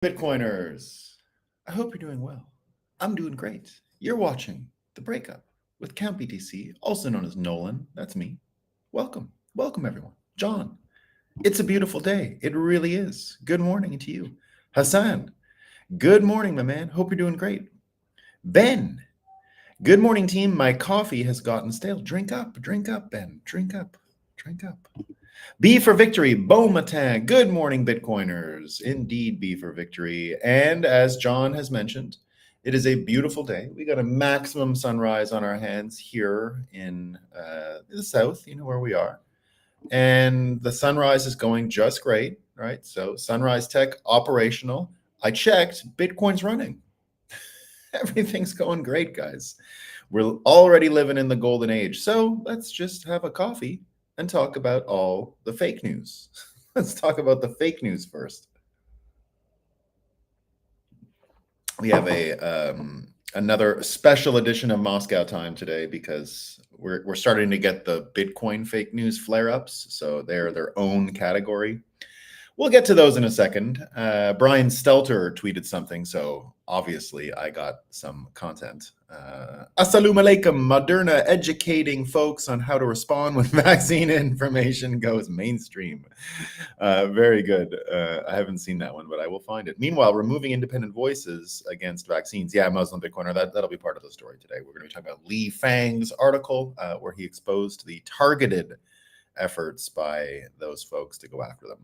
Bitcoiners, I hope you're doing well. I'm doing great. You're watching The Breakup with Count BTC, also known as Nolan. That's me. Welcome. Welcome, everyone. John, it's a beautiful day. It really is. Good morning to you. Hassan, good morning, my man. Hope you're doing great. Ben, good morning, team. My coffee has gotten stale. Drink up, Ben. Drink up, drink up. B for victory, Beaumatin. Good morning, Bitcoiners. Indeed, B for victory. And as John has mentioned, it is a beautiful day. We got a maximum sunrise on our hands here in the south, you know where we are. And the sunrise is going just great, right? So Sunrise Tech operational. I checked, Bitcoin's running. Everything's going great, guys. We're already living in the golden age. So let's just have a coffee and talk about all the fake news. Let's talk about the fake news first. We have another special edition of Moscow Time today because we're starting to get the Bitcoin fake news flare-ups, so they're their own category. We'll get to those in a second. Brian Stelter tweeted something, so obviously I got some content. Assalamu alaikum, Moderna educating folks on how to respond when vaccine information goes mainstream. Very good. I haven't seen that one, but I will find it. Meanwhile, removing independent voices against vaccines. Yeah, Muslim Bitcoiner, that'll be part of the story today. We're going to be talking about Li Fang's article where he exposed the targeted efforts by those folks to go after them.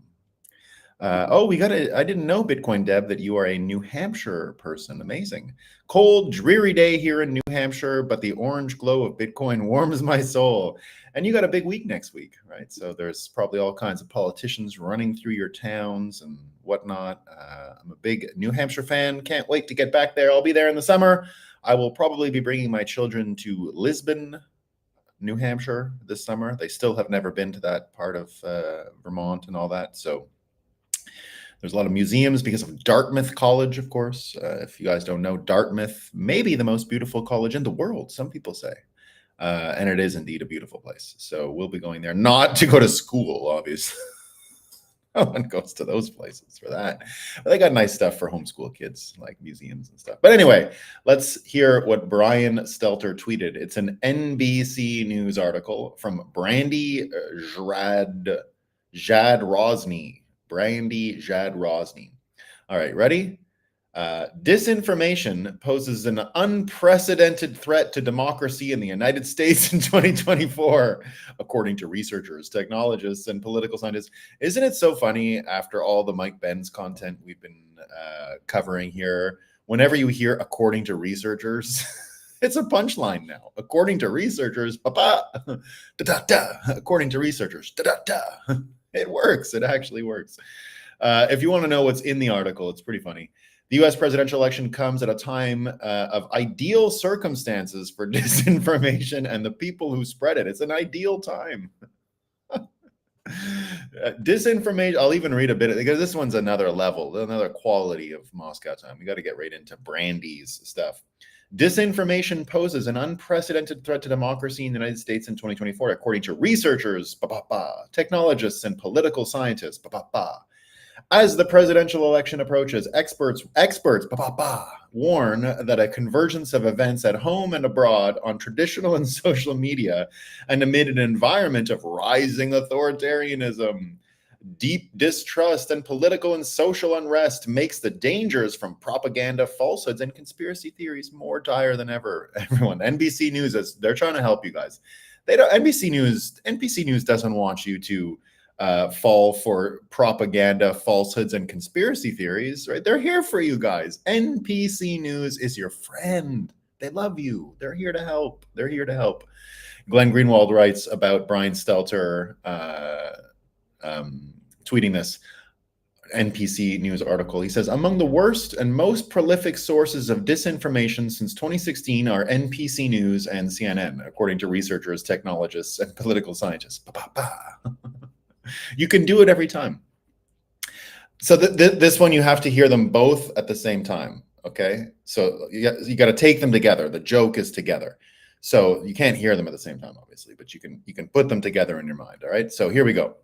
I didn't know, Bitcoin Deb, that you are a New Hampshire person. Amazing. Cold, dreary day here in New Hampshire, but the orange glow of Bitcoin warms my soul. And you got a big week next week, right? So there's probably all kinds of politicians running through your towns and whatnot. I'm a big New Hampshire fan. Can't wait to get back there. I'll be there in the summer. I will probably be bringing my children to Lisbon, New Hampshire this summer. They still have never been to that part of Vermont and all that. So there's a lot of museums because of Dartmouth College, of course. If you guys don't know, Dartmouth may be the most beautiful college in the world, some people say. And it is indeed a beautiful place. So we'll be going there, not to go to school, obviously. No one goes to those places for that. But they got nice stuff for homeschool kids, like museums and stuff. But anyway, let's hear what Brian Stelter tweeted. It's an NBC News article from Brandy Jadrosny. Brandy Jadrosny. All right, ready? Disinformation poses an unprecedented threat to democracy in the United States in 2024, according to researchers, technologists, and political scientists. Isn't it so funny, after all the Mike Benz content we've been covering here, whenever you hear according to researchers, it's a punchline now. According to researchers, according to researchers, It works. It actually works. If you want to know what's in the article, it's pretty funny. The U.S. presidential election comes at a time of ideal circumstances for disinformation and the people who spread it. It's an ideal time. Disinformation, I'll even read a bit, because this one's another level, another quality of Moscow Time. We got to get right into Brandy's stuff. Disinformation poses an unprecedented threat to democracy in the United States in 2024, according to researchers, technologists, and political scientists. As the presidential election approaches, experts warn that a convergence of events at home and abroad on traditional and social media, and amid an environment of rising authoritarianism, deep distrust, and political and social unrest, makes the dangers from propaganda, falsehoods, and conspiracy theories more dire than ever. Everyone, NBC News, they're trying to help you guys. NBC News doesn't want you to fall for propaganda, falsehoods, and conspiracy theories, right? They're here for you guys. NBC News is your friend. They love you. They're here to help. They're here to help. Glenn Greenwald writes about Brian Stelter tweeting this NBC News article. He says, among the worst and most prolific sources of disinformation since 2016 are NBC News and CNN, according to researchers, technologists, and political scientists. You can do it every time. So this one, you have to hear them both at the same time, okay? So you got to take them together. The joke is together. So you can't hear them at the same time, obviously, but you can put them together in your mind, all right? So here we go.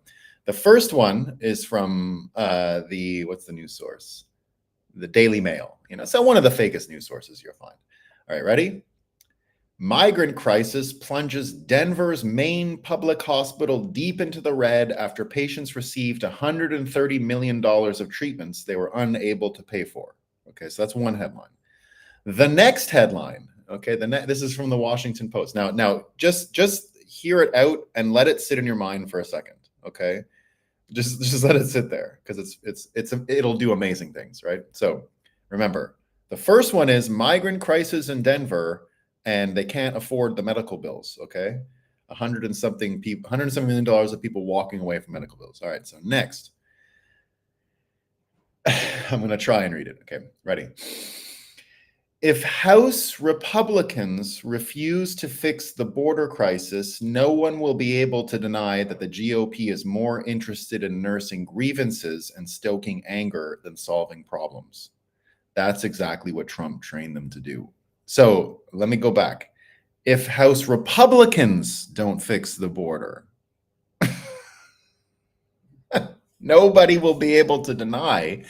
The first one is from what's the news source? the Daily Mail, so one of the fakest news sources you'll find. All right, ready? Migrant crisis plunges Denver's main public hospital deep into the red after patients received $130 million of treatments they were unable to pay for. Okay, so that's one headline. The next headline, okay, this is from the Washington Post. Now, just hear it out and let it sit in your mind for a second, okay? Just let it sit there because it'll do amazing things, right? So remember, the first one is migrant crisis in Denver, and they can't afford the medical bills. Okay, $100 million of people walking away from medical bills. All right, so next, I'm going to try and read it. Okay, ready? If House Republicans refuse to fix the border crisis, no one will be able to deny that the GOP is more interested in nursing grievances and stoking anger than solving problems. That's exactly what Trump trained them to do. So let me go back. If House Republicans don't fix the border, nobody will be able to deny.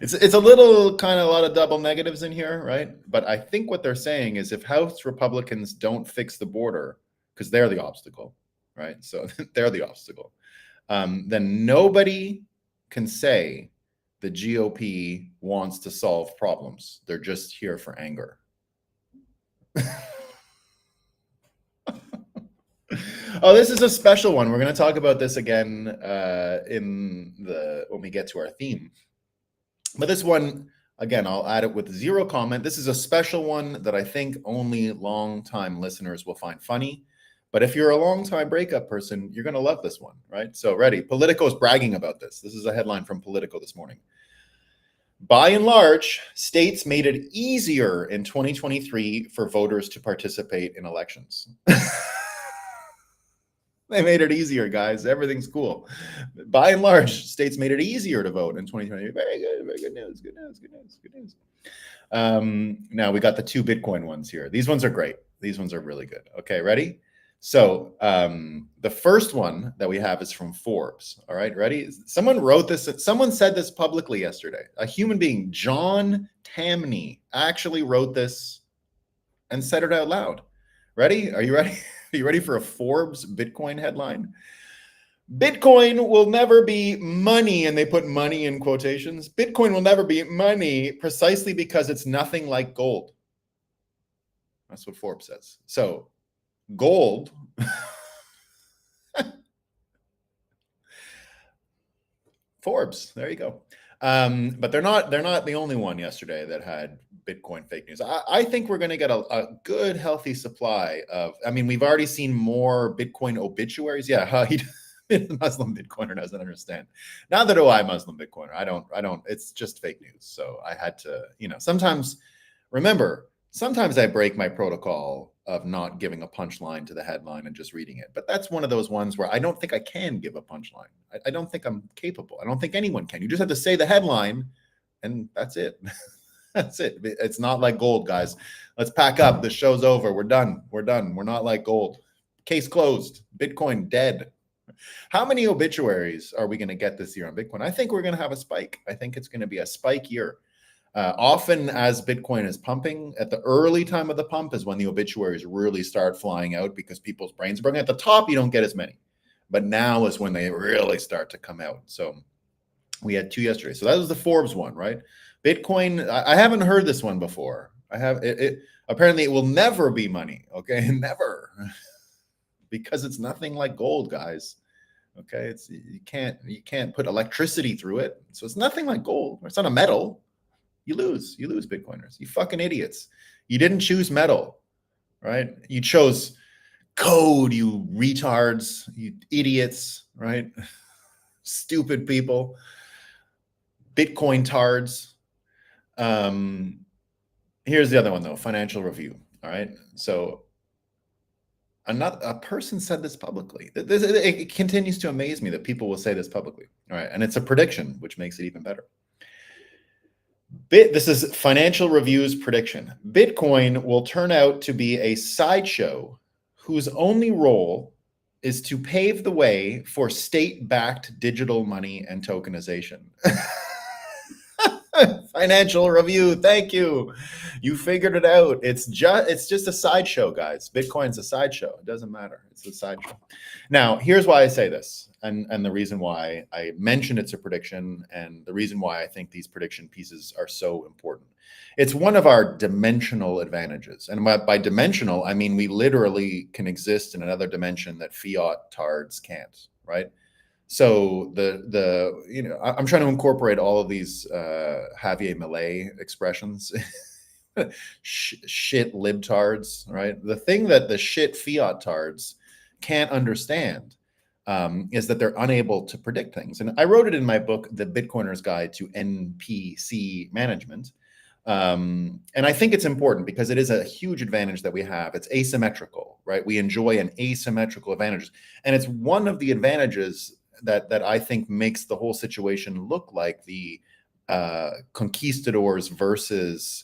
It's a little kind of a lot of double negatives in here, right? But I think what they're saying is if House Republicans don't fix the border, because they're the obstacle, right? So they're the obstacle, then nobody can say the GOP wants to solve problems. They're just here for anger. Oh, this is a special one. We're going to talk about this again when we get to our theme. But this one, again, I'll add it with 0 comment. This is a special one that I think only long-time listeners will find funny. But if you're a long-time breakup person, you're going to love this one, right? So ready. Politico is bragging about this. This is a headline from Politico this morning. By and large, states made it easier in 2023 for voters to participate in elections. They made it easier, guys. Everything's cool. By and large, states made it easier to vote in 2020. Very good news. Good news. Now we got the 2 Bitcoin ones here. These ones are great. These ones are really good. Okay, ready? So the first one that we have is from Forbes. All right, ready? Someone wrote this. Someone said this publicly yesterday. A human being, John Tamney, actually wrote this and said it out loud. Ready? Are you ready? Are you ready for a Forbes Bitcoin headline? Bitcoin will never be money, and they put money in quotations. Bitcoin will never be money precisely because it's nothing like gold. That's what Forbes says. So gold, Forbes, there you go. But they're not the only one yesterday that had Bitcoin fake news. I think we're going to get a good, healthy supply of, we've already seen more Bitcoin obituaries. Yeah, he Muslim Bitcoiner doesn't understand. Neither do I, Muslim Bitcoiner. I don't, it's just fake news. So I had to, sometimes I break my protocol of not giving a punchline to the headline and just reading it. But that's one of those ones where I don't think I can give a punchline. I don't think I'm capable. I don't think anyone can. You just have to say the headline and that's it. That's it. It's not like gold, guys. Let's pack up. The show's over. We're done. We're not like gold. Case closed. Bitcoin dead. How many obituaries are we going to get this year on Bitcoin? I think we're going to have a spike. I think it's going to be a spike year. Often as Bitcoin is pumping, at the early time of the pump is when the obituaries really start flying out because people's brains are broken. At the top, you don't get as many. But now is when they really start to come out. So we had 2 yesterday. So that was the Forbes one, right? Bitcoin, I haven't heard this one before. Apparently it will never be money, okay? Never. Because it's nothing like gold, guys. Okay, you can't put electricity through it. So it's nothing like gold. It's not a metal. You lose Bitcoiners. You fucking idiots. You didn't choose metal, right? You chose code, you retards, you idiots, right? Stupid people. Bitcoin tards. Here's the other one though, Financial Review. All right. So a person said this publicly. It continues to amaze me that people will say this publicly. All right. And it's a prediction, which makes it even better. This is Financial Review's prediction. Bitcoin will turn out to be a sideshow whose only role is to pave the way for state-backed digital money and tokenization. Financial review. Thank you. You figured it out. It's just a sideshow, guys. Bitcoin's a sideshow. It doesn't matter. It's a sideshow. Now, here's why I say this, and the reason why I mentioned it's a prediction, and the reason why I think these prediction pieces are so important. It's one of our dimensional advantages. And by dimensional, I mean we literally can exist in another dimension that fiat tards can't, right? So I'm trying to incorporate all of these Javier Milei expressions. Shit libtards, right? The thing that the shit fiat tards can't understand is that they're unable to predict things. And I wrote it in my book, The Bitcoiner's Guide to NPC Management. And I think it's important because it is a huge advantage that we have. It's asymmetrical, right? We enjoy an asymmetrical advantage. And it's one of the advantages that I think makes the whole situation look like the conquistadors versus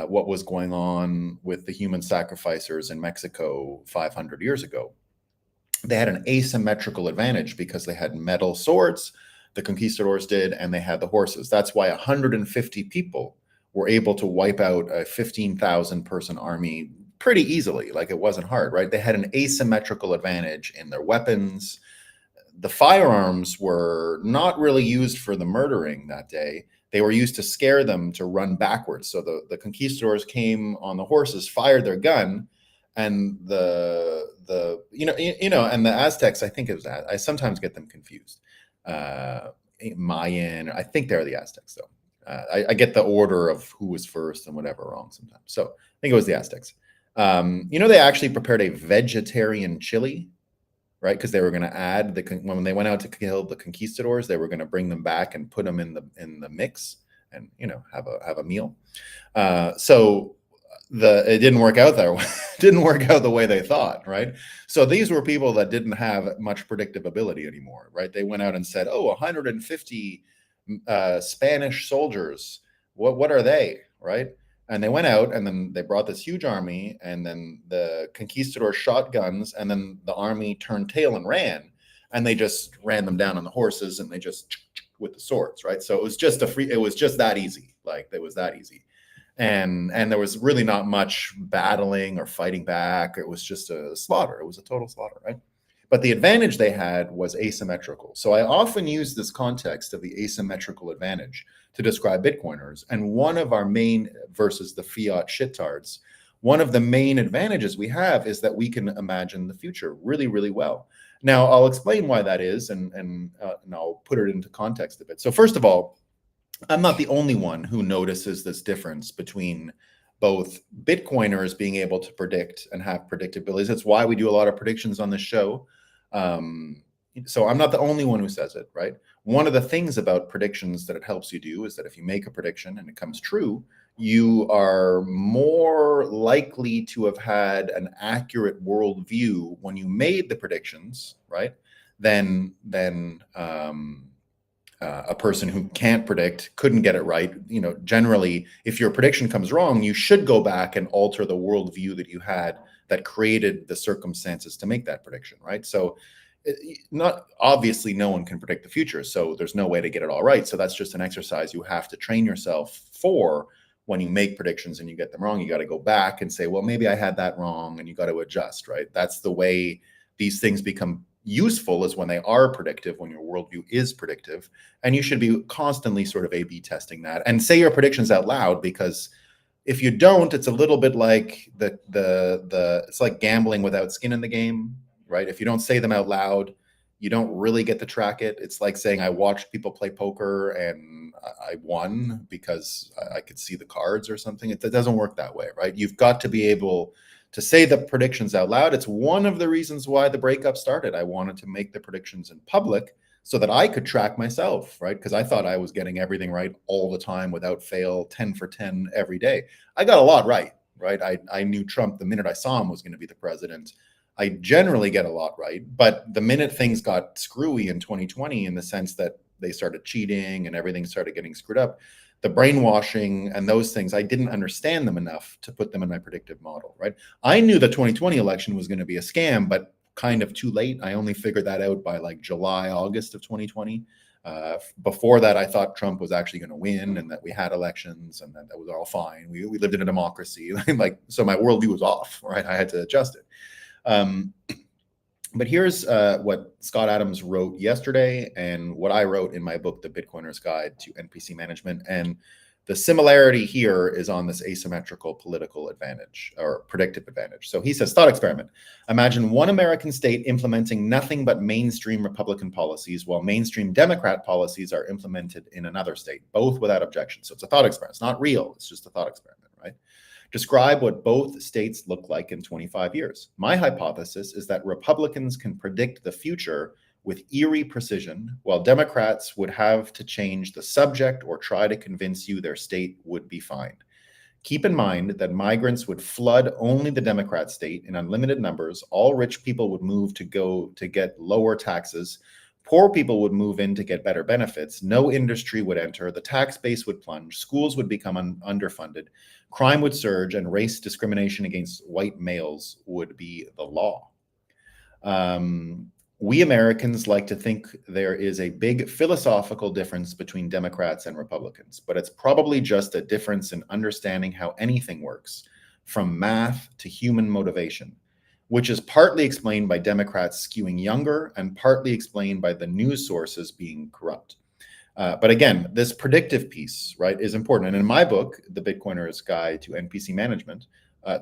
what was going on with the human sacrificers in Mexico 500 years ago. They had an asymmetrical advantage because they had metal swords, the conquistadors did, and they had the horses. That's why 150 people were able to wipe out a 15,000 person army pretty easily. Like, it wasn't hard, right? They had an asymmetrical advantage in their weapons. The firearms were not really used for the murdering that day. They were used to scare them to run backwards. So the conquistadors came on the horses, fired their gun, and and the Aztecs, I think it was that. I sometimes get them confused. Mayan, I think they're the Aztecs though. I get the order of who was first and whatever wrong sometimes. So I think it was the Aztecs. They actually prepared a vegetarian chili, right? Because they were going to add when they went out to kill the conquistadors, they were going to bring them back and put them in the mix and have a meal. So it didn't work out there. Didn't work out the way they thought, right? So these were people that didn't have much predictive ability anymore, right? They went out and said, 150 Spanish soldiers. What are they, right? And they went out, and then they brought this huge army, and then the conquistadors shot guns, and then the army turned tail and ran, and they just ran them down on the horses, and they just with the swords, right? So it was just that easy. Like, it was that easy. And there was really not much battling or fighting back. It was just a slaughter. It was a total slaughter, right? But the advantage they had was asymmetrical. So I often use this context of the asymmetrical advantage to describe Bitcoiners. And one of our main, versus the fiat shitards, one of the main advantages we have is that we can imagine the future really, really well. Now, I'll explain why that is, and I'll put it into context a bit. So first of all, I'm not the only one who notices this difference between both Bitcoiners being able to predict and have predictabilities. That's why we do a lot of predictions on this show. So I'm not the only one who says it, right? One of the things about predictions that it helps you do is that if you make a prediction and it comes true, you are more likely to have had an accurate worldview when you made the predictions, right? Than a person who can't predict, couldn't get it right. Generally, if your prediction comes wrong, you should go back and alter the worldview that you had that created the circumstances to make that prediction, right? So not obviously no one can predict the future, so there's no way to get it all right. So that's just an exercise you have to train yourself for. When you make predictions and you get them wrong, you got to go back and say, well, maybe I had that wrong, and you got to adjust, right? That's the way these things become useful, is when they are predictive, when your worldview is predictive. And you should be constantly sort of A/B testing that and say your predictions out loud, because if you don't, it's a little bit like it's like gambling without skin in the game, right? If you don't say them out loud, you don't really get to track it. It's like saying I watched people play poker and I won because I could see the cards or something. It doesn't work that way, right? You've got to be able to say the predictions out loud. It's one of the reasons why the breakup started. I wanted to make the predictions in public so that I could track myself, right? Because I thought I was getting everything right all the time without fail, 10 for 10 every day. I got a lot right? I knew Trump the minute I saw him was going to be the president. I generally get a lot right. But the minute things got screwy in 2020, in the sense that they started cheating and everything started getting screwed up, the brainwashing and those things, I didn't understand them enough to put them in my predictive model, right? I knew the 2020 election was going to be a scam, but kind of too late. I only figured that out by like July, August of 2020. Before that, I thought Trump was actually going to win and that we had elections and that was all fine. We lived in a democracy. So my worldview was off, right? I had to adjust it. But here's what Scott Adams wrote yesterday and what I wrote in my book, The Bitcoiner's Guide to NPC Management. And the similarity here is on this asymmetrical political advantage or predictive advantage. So he says, thought experiment. Imagine one American state implementing nothing but mainstream Republican policies while mainstream Democrat policies are implemented in another state, both without objection. So it's a thought experiment. It's not real. It's just a thought experiment, right? Describe what both states look like in 25 years. My hypothesis is that Republicans can predict the future with eerie precision, while Democrats would have to change the subject or try to convince you their state would be fine. Keep in mind that migrants would flood only the Democrat state in unlimited numbers. All rich people would move to get lower taxes. Poor people would move in to get better benefits. No industry would enter. The tax base would plunge. Schools would become underfunded. Crime would surge, and race discrimination against white males would be the law. We Americans like to think there is a big philosophical difference between Democrats and Republicans, but it's probably just a difference in understanding how anything works, from math to human motivation, which is partly explained by Democrats skewing younger and partly explained by the news sources being corrupt. But again, this predictive piece, right, is important. And in my book, The Bitcoiner's Guide to NPC Management,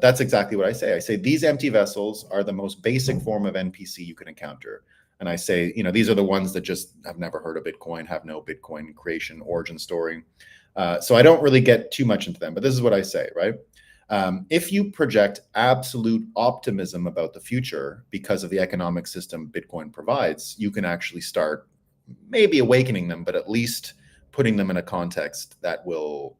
that's exactly what I say. I say these empty vessels are the most basic form of NPC you can encounter. And I say, these are the ones that just have never heard of Bitcoin, have no Bitcoin creation origin story. So I don't really get too much into them, but this is what I say, right? If you project absolute optimism about the future because of the economic system Bitcoin provides, you can actually start maybe awakening them, but at least putting them in a context that will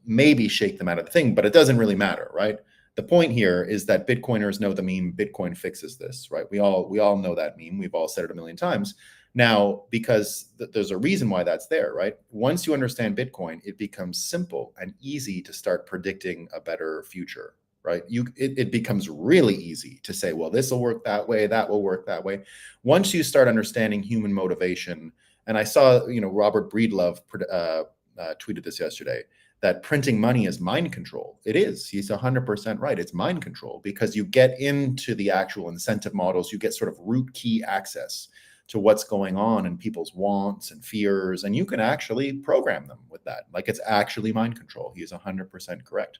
maybe shake them out of the thing, but it doesn't really matter, right? The point here is that Bitcoiners know the meme, Bitcoin fixes this, right? We all know that meme. We've all said it a million times. Now, because there's a reason why that's there, right? Once you understand Bitcoin, it becomes simple and easy to start predicting a better future, right? It becomes really easy to say, well, this will work that way, that will work that way. Once you start understanding human motivation, and I saw, Robert Breedlove tweeted this yesterday, that printing money is mind control. It is. He's 100% right. It's mind control because you get into the actual incentive models. You get sort of root key access to what's going on in people's wants and fears, and you can actually program them with that. Like, it's actually mind control. He is 100% correct.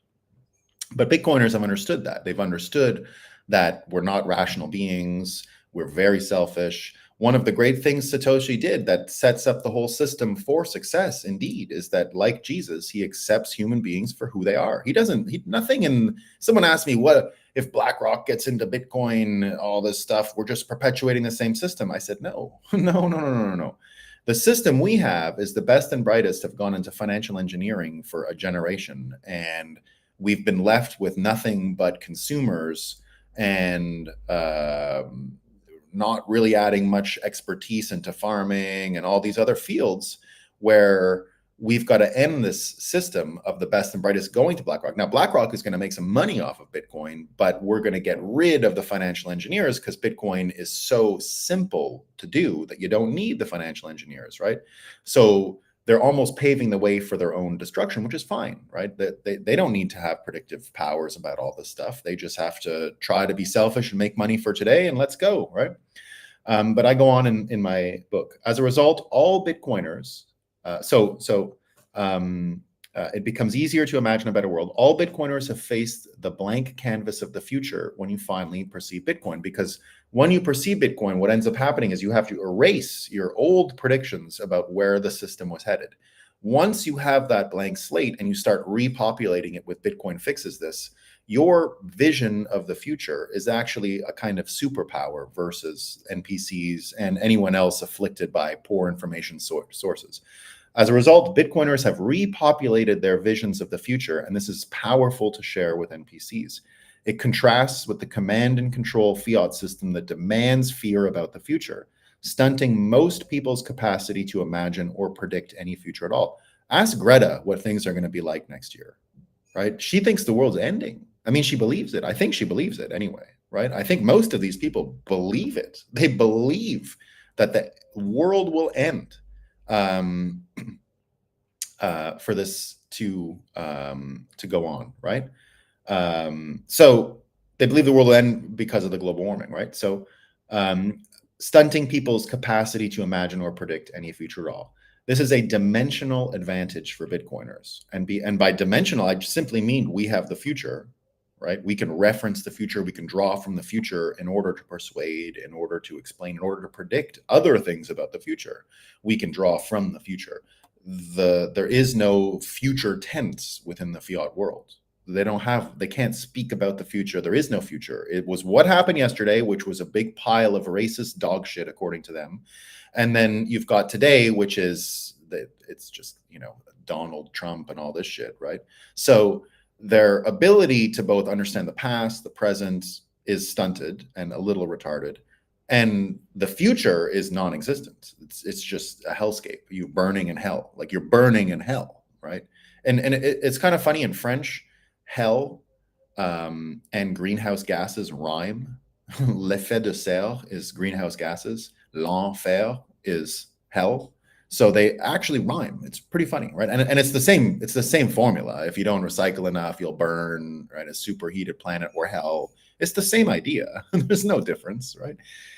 But Bitcoiners have understood that. They've understood that we're not rational beings. We're very selfish. One of the great things Satoshi did that sets up the whole system for success, indeed, is that, like Jesus, he accepts human beings for who they are. Someone asked me, what if BlackRock gets into Bitcoin, all this stuff, we're just perpetuating the same system? I said, no. The system we have is the best and brightest have gone into financial engineering for a generation, and we've been left with nothing but consumers and not really adding much expertise into farming and all these other fields where we've got to end this system of the best and brightest going to BlackRock. Now, BlackRock is going to make some money off of Bitcoin, but we're going to get rid of the financial engineers because Bitcoin is so simple to do that you don't need the financial engineers, right? So they're almost paving the way for their own destruction, which is fine, right? They don't need to have predictive powers about all this stuff. They just have to try to be selfish and make money for today, and let's go, right? But I go on in my book. As a result, all Bitcoiners, it becomes easier to imagine a better world. All Bitcoiners have faced the blank canvas of the future when you finally perceive Bitcoin, because when you perceive Bitcoin, what ends up happening is you have to erase your old predictions about where the system was headed. Once you have that blank slate and you start repopulating it with Bitcoin fixes this, your vision of the future is actually a kind of superpower versus NPCs and anyone else afflicted by poor information sources. As a result, Bitcoiners have repopulated their visions of the future, and this is powerful to share with NPCs. It contrasts with the command and control fiat system that demands fear about the future, stunting most people's capacity to imagine or predict any future at all. Ask Greta what things are going to be like next year, right? She thinks the world's ending. I mean, she believes it. I think she believes it anyway, right? I think most of these people believe it. They believe that the world will end. um, for this to go on, right? So they believe the world will end because of the global warming, right? So um, stunting people's capacity to imagine or predict any future at all. This is a dimensional advantage for Bitcoiners, and by dimensional, I simply mean we have the future, right? We can reference the future, we can draw from the future in order to persuade, in order to explain, in order to predict other things about the future. We can draw from the future. There is no future tense within the fiat world. They can't speak about the future. There is no future. It was what happened yesterday, which was a big pile of racist dog shit, according to them. And then you've got today, which is that it's just, Donald Trump and all this shit, right? So their ability to both understand the past, the present is stunted and a little retarded. And the future is non-existent. It's just a hellscape. You burning in hell, like you're burning in hell, right? And it's kind of funny in French, hell and greenhouse gases rhyme. L'effet de serre is greenhouse gases. L'enfer is hell. So they actually rhyme. It's pretty funny, right? And it's the same formula. If you don't recycle enough, you'll burn, right? A superheated planet or hell. It's the same idea. There's no difference, right?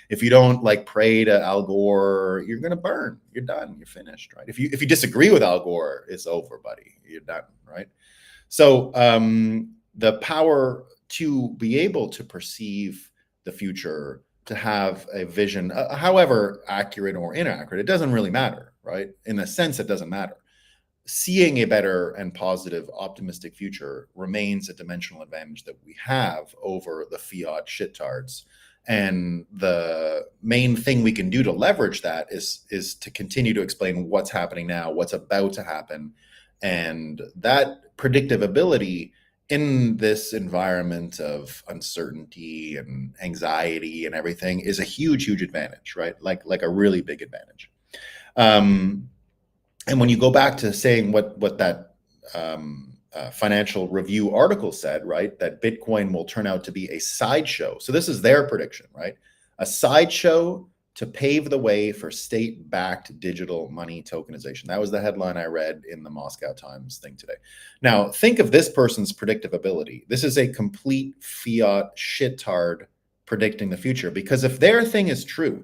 If you don't pray to Al Gore, you're gonna burn. You're done. You're finished, right? If you disagree with Al Gore, it's over, buddy. You're done, right? So the power to be able to perceive the future, to have a vision, however accurate or inaccurate, it doesn't really matter, right? In a sense, it doesn't matter. Seeing a better and positive, optimistic future remains a dimensional advantage that we have over the fiat shittards. And the main thing we can do to leverage that is to continue to explain what's happening now, what's about to happen. And that predictive ability in this environment of uncertainty and anxiety and everything is a huge, huge advantage, right? Like a really big advantage. And when you go back to saying what that Financial Review article said, right, that Bitcoin will turn out to be a sideshow. So this is their prediction, right? A sideshow to pave the way for state-backed digital money tokenization. That was the headline I read in the Moscow Times thing today. Now, think of this person's predictive ability. This is a complete fiat shittard predicting the future, because if their thing is true,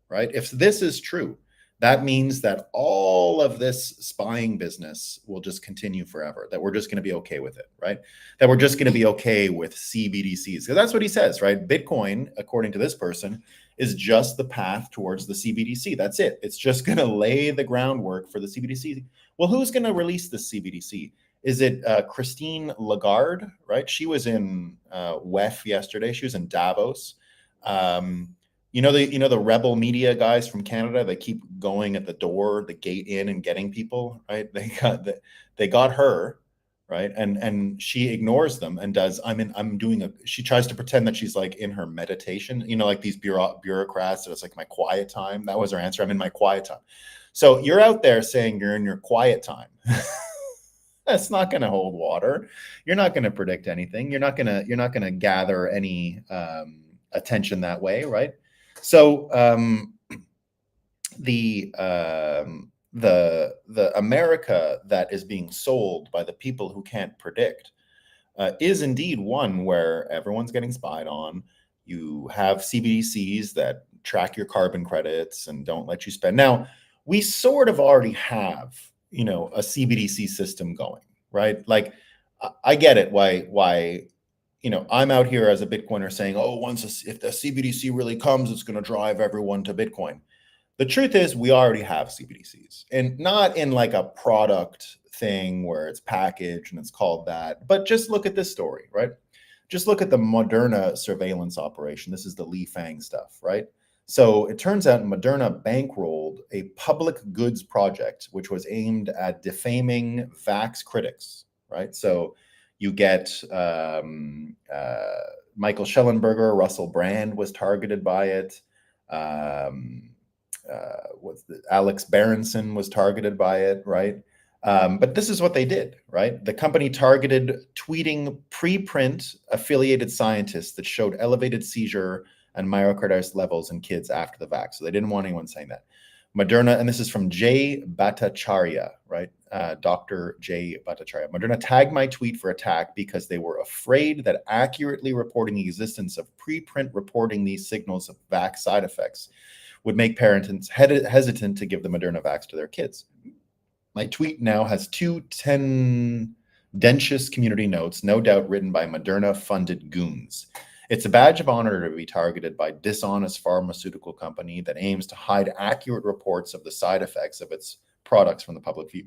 right, if this is true, that means that all of this spying business will just continue forever, that we're just going to be okay with it, right? That we're just going to be okay with CBDCs. Because that's what he says, right? Bitcoin, according to this person, is just the path towards the CBDC. That's it. It's just going to lay the groundwork for the CBDC. Well, who's going to release the CBDC? Is it Christine Lagarde, right? She was in WEF yesterday. She was in Davos. You know the rebel media guys from Canada that keep going at the door, the gate in, and getting people, right? They got her, right? And she ignores them and does. She tries to pretend that she's in her meditation, like these bureaucrats. It's like my quiet time. That was her answer. I'm in my quiet time. So you're out there saying you're in your quiet time. That's not going to hold water. You're not going to predict anything. You're not going to gather any attention that way, right? So the America that is being sold by the people who can't predict is indeed one where everyone's getting spied on. You have CBDCs that track your carbon credits and don't let you spend. Now, we sort of already have, a CBDC system going, right? I get it. Why I'm out here as a Bitcoiner saying, oh, if the CBDC really comes, it's going to drive everyone to Bitcoin. The truth is we already have CBDCs, and not in a product thing where it's packaged and it's called that. But just look at this story, right? Just look at the Moderna surveillance operation. This is the Li Fang stuff, right? So it turns out Moderna bankrolled a public goods project, which was aimed at defaming vax critics, right? So you get Michael Schellenberger, Russell Brand was targeted by it. Alex Berenson was targeted by it, right? But this is what they did, right? The company targeted tweeting preprint affiliated scientists that showed elevated seizure and myocarditis levels in kids after the vax. So they didn't want anyone saying that. Moderna, and this is from Jay Bhattacharya, right? Dr. Jay Bhattacharya. Moderna tagged my tweet for attack because they were afraid that accurately reporting the existence of preprint reporting these signals of vax side effects would make parents hesitant to give the Moderna vax to their kids. My tweet now has 210 dentious community notes, no doubt written by Moderna-funded goons. It's a badge of honor to be targeted by a dishonest pharmaceutical company that aims to hide accurate reports of the side effects of its products from the public view.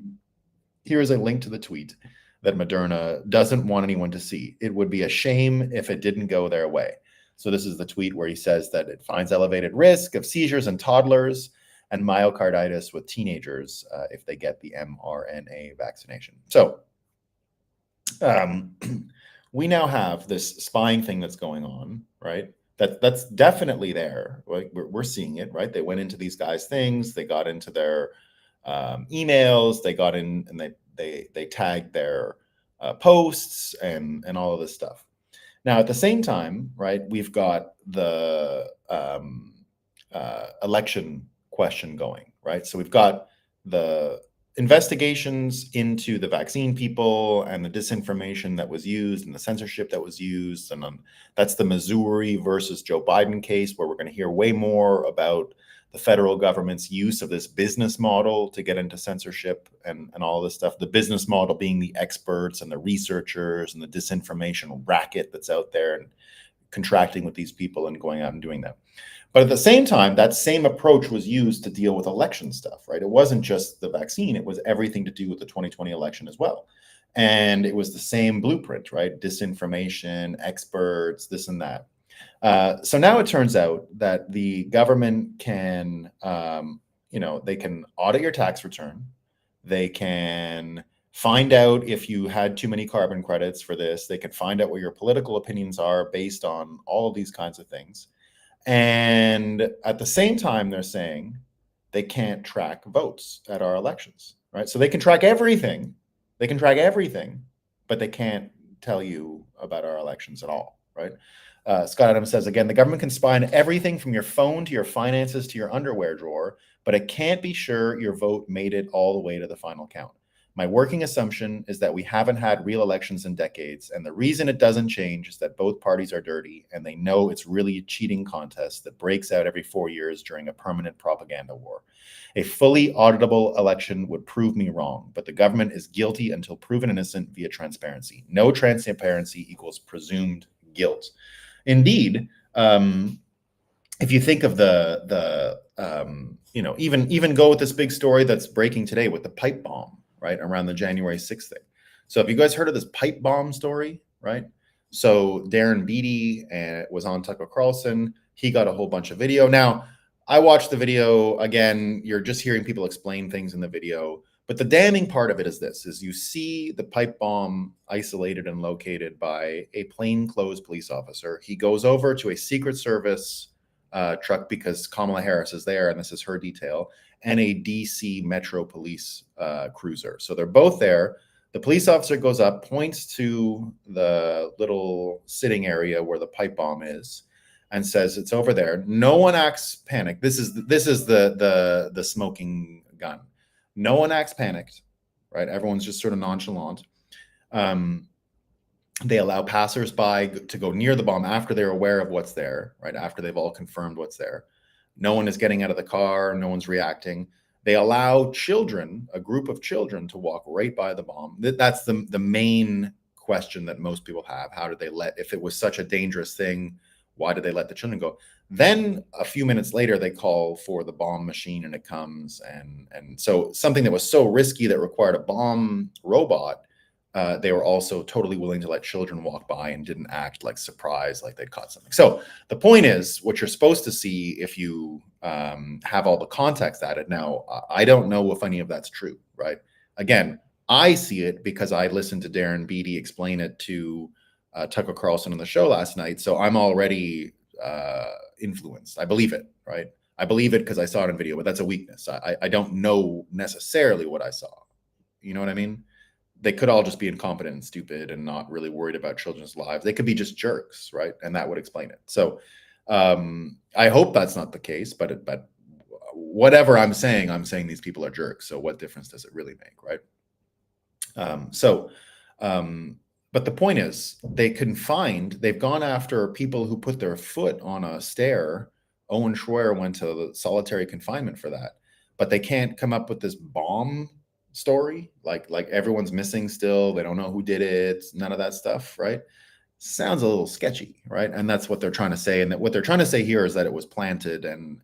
Here is a link to the tweet that Moderna doesn't want anyone to see. It would be a shame if it didn't go their way. So this is the tweet where he says that it finds elevated risk of seizures in toddlers and myocarditis with teenagers if they get the mRNA vaccination. So we now have this spying thing that's going on, right? That's definitely there. Like we're seeing it, right? They went into these guys' things, they got into their emails, they got in and they tagged their posts and all of this stuff. Now, at the same time, right, we've got the election question going, right? So we've got the investigations into the vaccine people and the disinformation that was used and the censorship that was used. And that's the Missouri versus Joe Biden case, where we're going to hear way more about the federal government's use of this business model to get into censorship and all this stuff. The business model being the experts and the researchers and the disinformation racket that's out there and contracting with these people and going out and doing that. But at the same time, that same approach was used to deal with election stuff, right? It wasn't just the vaccine, it was everything to do with the 2020 election as well. And it was the same blueprint, right? Disinformation, experts, this and that. So now it turns out that the government can, they can audit your tax return. They can find out if you had too many carbon credits for this. They can find out what your political opinions are based on all of these kinds of things. And at the same time, they're saying they can't track votes at our elections, right? So they can track everything. They can track everything, but they can't tell you about our elections at all, right? Scott Adams says, again, the government can spy on everything from your phone to your finances to your underwear drawer, but it can't be sure your vote made it all the way to the final count. My working assumption is that we haven't had real elections in decades, and the reason it doesn't change is that both parties are dirty, and they know it's really a cheating contest that breaks out every 4 years during a permanent propaganda war. A fully auditable election would prove me wrong, but the government is guilty until proven innocent via transparency. No transparency equals presumed guilt. Indeed, if you think of even go with this big story that's breaking today with the pipe bomb, right, around the January 6th thing. So have you guys heard of this pipe bomb story, right? So Darren Beattie was on Tucker Carlson. He got a whole bunch of video. Now, I watched the video. Again, you're just hearing people explain things in the video. But the damning part of it is this, is you see the pipe bomb isolated and located by a plainclothes police officer. He goes over to a Secret Service truck because Kamala Harris is there, and this is her detail, and a DC Metro Police cruiser. So they're both there. The police officer goes up, points to the little sitting area where the pipe bomb is, and says it's over there. No one acts panicked. This is the smoking gun. No one acts panicked, right? Everyone's just sort of nonchalant. They allow passersby to go near the bomb after they're aware of what's there, right? After they've all confirmed what's there. No one is getting out of the car. No one's reacting. They allow children, a group of children, to walk right by the bomb. That's the main question that most people have. How did they if it was such a dangerous thing, why did they let the children go? Then a few minutes later, they call for the bomb machine and it comes. And so something that was so risky that required a bomb robot, they were also totally willing to let children walk by and didn't act like surprised, like they'd caught something. So the point is, what you're supposed to see if you have all the context added. Now, I don't know if any of that's true, right? Again, I see it because I listened to Darren Beattie explain it to Tucker Carlson on the show last night. So I'm already influenced. I believe it, right? I believe it because I saw it in video, but that's a weakness. I don't know necessarily what I saw. You know what I mean? They could all just be incompetent and stupid and not really worried about children's lives. They could be just jerks, right? And that would explain it. So I hope that's not the case, but whatever I'm saying these people are jerks. So what difference does it really make, right? But the point is, they've gone after people who put their foot on a stair. Owen Schroyer went to solitary confinement for that, but they can't come up with this bomb story, like everyone's missing still. They don't know who did it, none of that stuff, right? Sounds a little sketchy, right? And that's what they're trying to say. And that what they're trying to say here is that it was planted and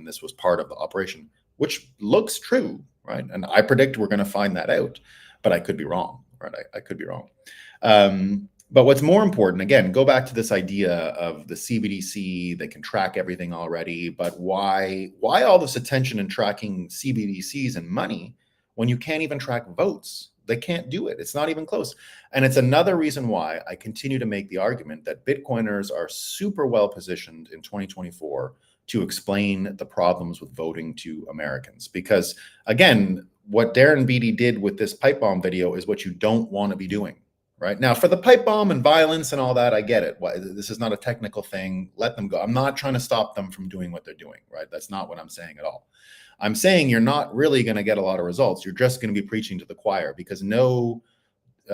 this was part of the operation, which looks true, right? And I predict we're going to find that out, but I could be wrong, right? I could be wrong. But what's more important, again, go back to this idea of the CBDC. They can track everything already, but why all this attention in tracking CBDCs and money when you can't even track votes? They can't do it. It's not even close. And it's another reason why I continue to make the argument that Bitcoiners are super well positioned in 2024 to explain the problems with voting to Americans. Because again, what Darren Beattie did with this pipe bomb video is what you don't want to be doing. Right now, for the pipe bomb and violence and all that, I get it. This is not a technical thing. Let them go. I'm not trying to stop them from doing what they're doing. Right? That's not what I'm saying at all. I'm saying you're not really going to get a lot of results. You're just going to be preaching to the choir, because no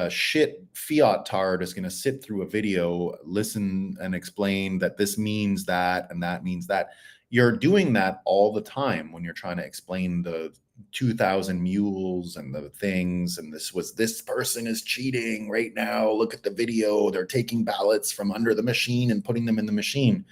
shit fiat tard is going to sit through a video, listen and explain that this means that and that means that. You're doing that all the time when you're trying to explain the 2,000 mules and the things, and this person is cheating right now. Look at the video. They're taking ballots from under the machine and putting them in the machine.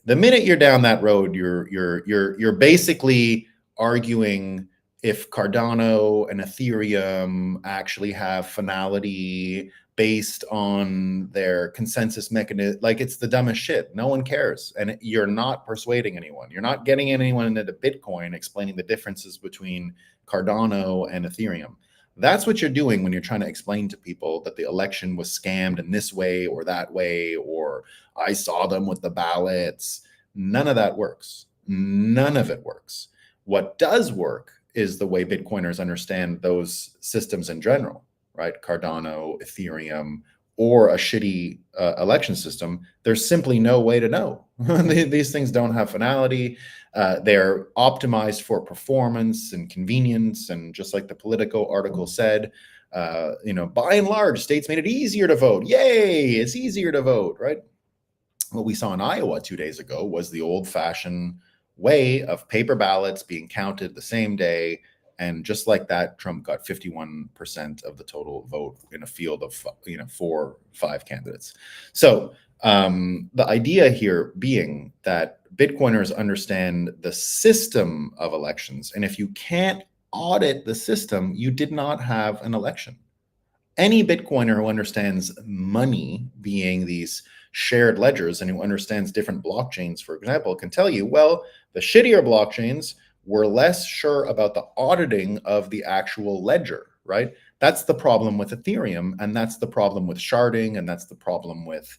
The minute you're down that road, you're basically arguing if Cardano and Ethereum actually have finality based on their consensus mechanism. Like, it's the dumbest shit. No one cares. And you're not persuading anyone. You're not getting anyone into Bitcoin explaining the differences between Cardano and Ethereum. That's what you're doing when you're trying to explain to people that the election was scammed in this way or that way, or I saw them with the ballots. None of that works. None of it works. What does work is the way Bitcoiners understand those systems in general, right? Cardano, Ethereum, or a shitty election system. There's simply no way to know. These things don't have finality. They're optimized for performance and convenience. And just like the Politico article said, by and large, states made it easier to vote. Yay, it's easier to vote, right? What we saw in Iowa 2 days ago was the old-fashioned way of paper ballots being counted the same day. And just like that, Trump got 51% of the total vote in a field of 4 or 5 candidates. So the idea here being that Bitcoiners understand the system of elections. And if you can't audit the system, you did not have an election. Any Bitcoiner who understands money being these shared ledgers and who understands different blockchains, for example, can tell you, well, the shittier blockchains were less sure about the auditing of the actual ledger, right? That's the problem with Ethereum, and that's the problem with sharding, and that's the problem with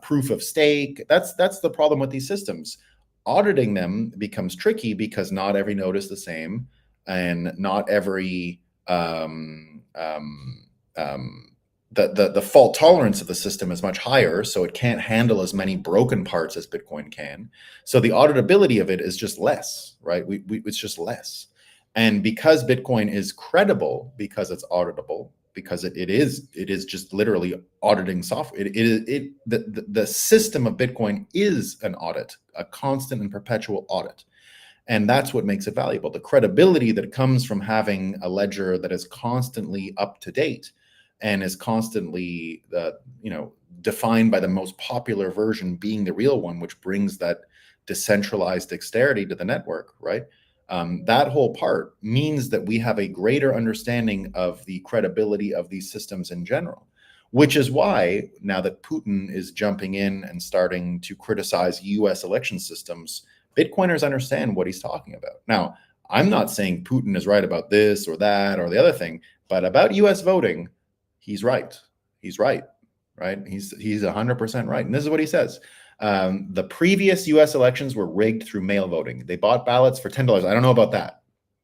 proof of stake. That's the problem with these systems. Auditing them becomes tricky because not every node is the same, and not every the fault tolerance of the system is much higher, so it can't handle as many broken parts as Bitcoin can. So the auditability of it is just less, right? It's just less. And because Bitcoin is credible, because it's auditable, because it is just literally auditing software. The system of Bitcoin is an audit, a constant and perpetual audit. And that's what makes it valuable. The credibility that comes from having a ledger that is constantly up to date and is constantly defined by the most popular version being the real one, which brings that decentralized dexterity to the network, right? That whole part means that we have a greater understanding of the credibility of these systems in general, which is why now that Putin is jumping in and starting to criticize US election systems, Bitcoiners understand what he's talking about. Now, I'm not saying Putin is right about this or that or the other thing, but about US voting, he's right. He's right, right? He's 100% right. And this is what he says. The previous US elections were rigged through mail voting. They bought ballots for $10. I don't know about that.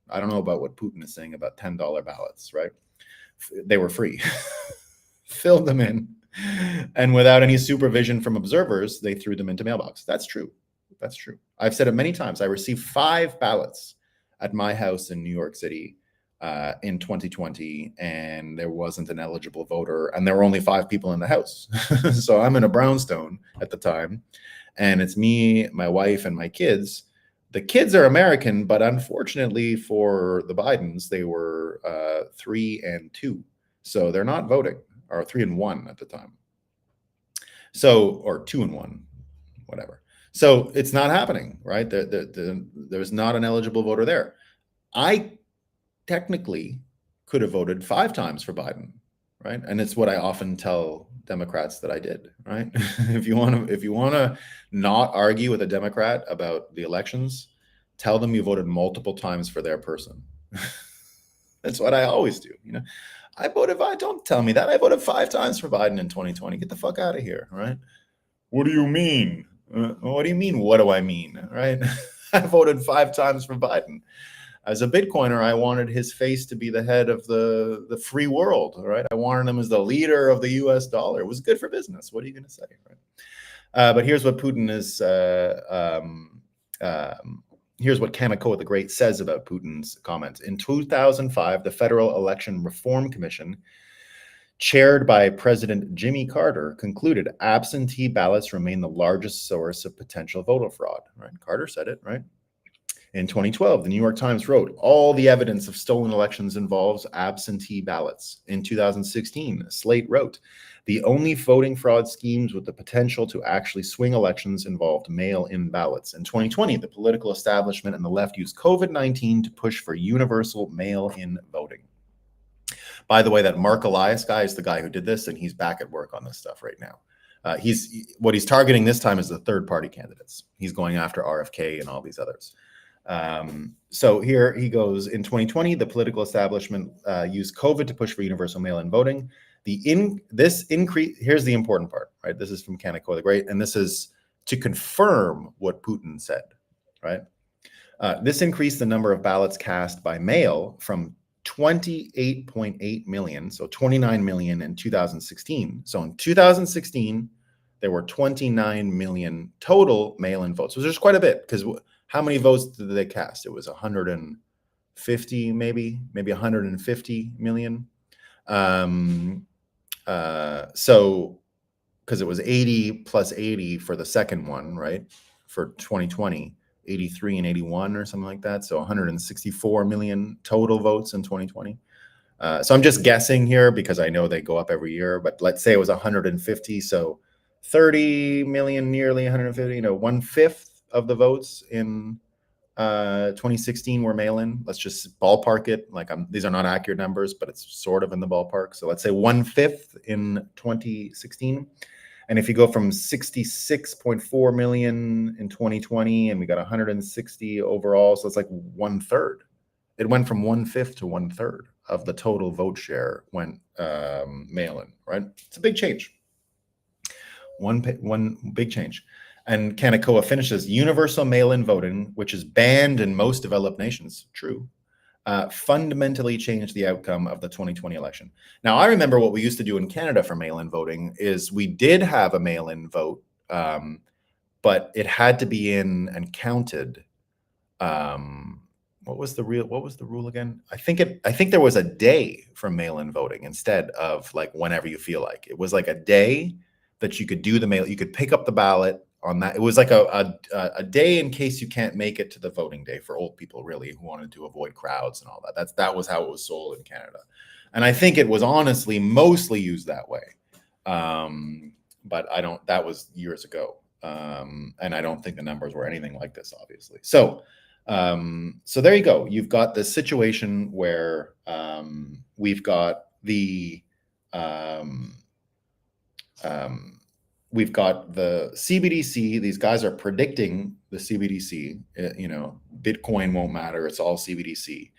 I don't know about what Putin is saying about $10 ballots, right? They were free. Filled them in. And without any supervision from observers, they threw them into mailbox. That's true. That's true. I've said it many times. I received 5 ballots at my house in New York City in 2020, and there wasn't an eligible voter, and there were only 5 people in the house. So I'm in a brownstone at the time, and it's me, my wife, and my kids. The kids are American, but unfortunately for the Bidens, they were 3 and 2. So they're not voting, or 3 and 1 at the time. So, or 2 and 1, whatever. So it's not happening, right? There's not an eligible voter there. I technically could have voted 5 times for Biden, right? And it's what I often tell Democrats that I did, right? If you want to not argue with a Democrat about the elections, tell them you voted multiple times for their person. That's what I always do. I voted. Don't tell me that I voted 5 times for Biden in 2020. Get the fuck out of here, right? What do you mean? What do you mean? What do I mean? Right? I voted 5 times for Biden. As a Bitcoiner, I wanted his face to be the head of the free world, right? I wanted him as the leader of the US dollar. It was good for business. What are you going to say, right? But here's what Putin is, here's what Kamikoa the Great says about Putin's comments. In 2005, the Federal Election Reform Commission, chaired by President Jimmy Carter, concluded absentee ballots remain the largest source of potential voter fraud, right? Carter said it, right? In 2012, the New York Times wrote, all the evidence of stolen elections involves absentee ballots. In 2016, Slate wrote, the only voting fraud schemes with the potential to actually swing elections involved mail-in ballots. In 2020, the political establishment and the left used COVID-19 to push for universal mail-in voting. By the way, that Mark Elias guy is the guy who did this, and he's back at work on this stuff right now. What he's targeting this time is the third-party candidates. He's going after RFK and all these others. So here he goes. In 2020, the political establishment used COVID to push for universal mail-in voting. This increase, here's the important part, right? This is from Kamikoa the Great, and this is to confirm what Putin said, right? This increased the number of ballots cast by mail from 28.8 million, so 29 million in 2016. So in 2016, there were 29 million total mail-in votes. So there's quite a bit, because how many votes did they cast? It was 150, maybe 150 million. So because it was 80 plus 80 for the second one, right? For 2020, 83 and 81 or something like that. So 164 million total votes in 2020. So I'm just guessing here because I know they go up every year, but let's say it was 150. So 30 million, nearly 150, 1/5 of the votes in 2016 were mail-in. Let's just ballpark it. These are not accurate numbers, but it's sort of in the ballpark. So let's say 1/5 in 2016. And if you go from 66.4 million in 2020, and we got 160 overall, so it's like 1/3. It went from 1/5 to 1/3 of the total vote share went mail-in, right? It's a big change. One big change. And Kamikoa finishes, universal mail-in voting, which is banned in most developed nations, true, fundamentally changed the outcome of the 2020 election. Now, I remember what we used to do in Canada for mail-in voting is we did have a mail-in vote, but it had to be in and counted. What was the rule again? I think there was a day for mail-in voting instead of like whenever you feel like. It was like a day that you could do the mail. You could pick up the ballot on that. It was like a day in case you can't make it to the voting day for old people, really, who wanted to avoid crowds and all that. That was how it was sold in Canada. And I think it was honestly mostly used that way. But that was years ago. And I don't think the numbers were anything like this, obviously. So there you go. You've got this situation where we've got the CBDC. These guys are predicting the CBDC. Bitcoin won't matter. It's all CBDC.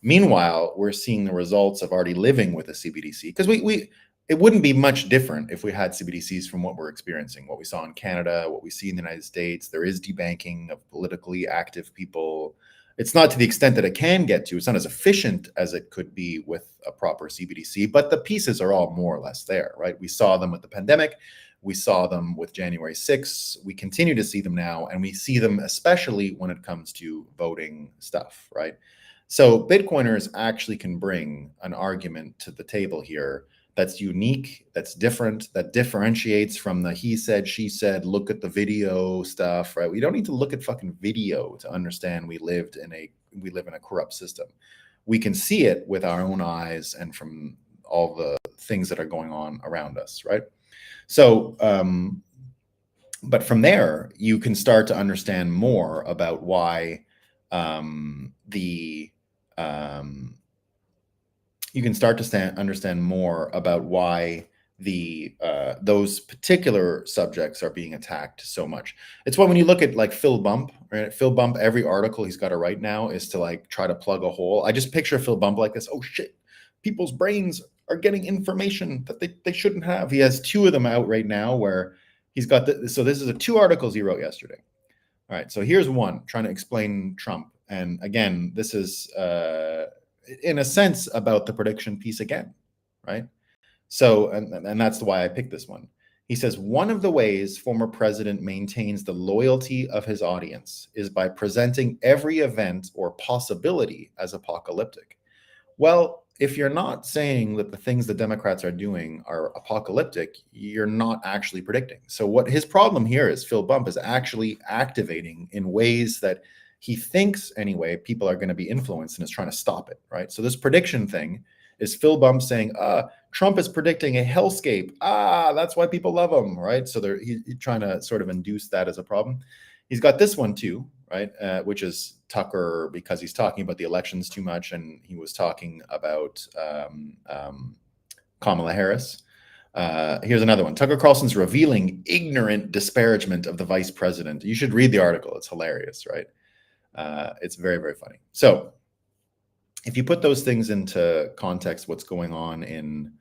Meanwhile, we're seeing the results of already living with a CBDC, because it wouldn't be much different if we had CBDCs from what we're experiencing, what we saw in Canada, what we see in the United States. There is debanking of politically active people. It's not to the extent that it can get to. It's not as efficient as it could be with a proper CBDC, but the pieces are all more or less there, right? We saw them with the pandemic. We saw them with January 6th. We continue to see them now, and we see them especially when it comes to voting stuff, right? So Bitcoiners actually can bring an argument to the table here that's unique, that's different, that differentiates from the he said, she said, look at the video stuff, right? We don't need to look at fucking video to understand we live in a corrupt system. We can see it with our own eyes and from all the things that are going on around us, right? So, but from there, you can start to understand more about why you can start to understand more about why those particular subjects are being attacked so much. It's why when you look at like Phil Bump, right? Phil Bump, every article he's got to write now is to like try to plug a hole. I just picture Phil Bump like this. Oh shit, people's brains are getting information that they shouldn't have. He has 2 of them out right now where he's got so this is 2 articles he wrote yesterday. All right, so here's one trying to explain Trump. And again, this is in a sense about the prediction piece again, right? So, and that's why I picked this one. He says, one of the ways former president maintains the loyalty of his audience is by presenting every event or possibility as apocalyptic. Well, if you're not saying that the things the Democrats are doing are apocalyptic, you're not actually predicting. So what his problem here is Phil Bump is actually activating in ways that he thinks anyway, people are going to be influenced and is trying to stop it, right? So this prediction thing is Phil Bump saying, Trump is predicting a hellscape. That's why people love him, right? So he's trying to sort of induce that as a problem. He's got this one too, right? Which is Tucker, because he's talking about the elections too much, and he was talking about Kamala Harris. Here's another one. Tucker Carlson's revealing ignorant disparagement of the vice president. You should read the article. It's hilarious, right? It's very, very funny. So if you put those things into context, what's going on in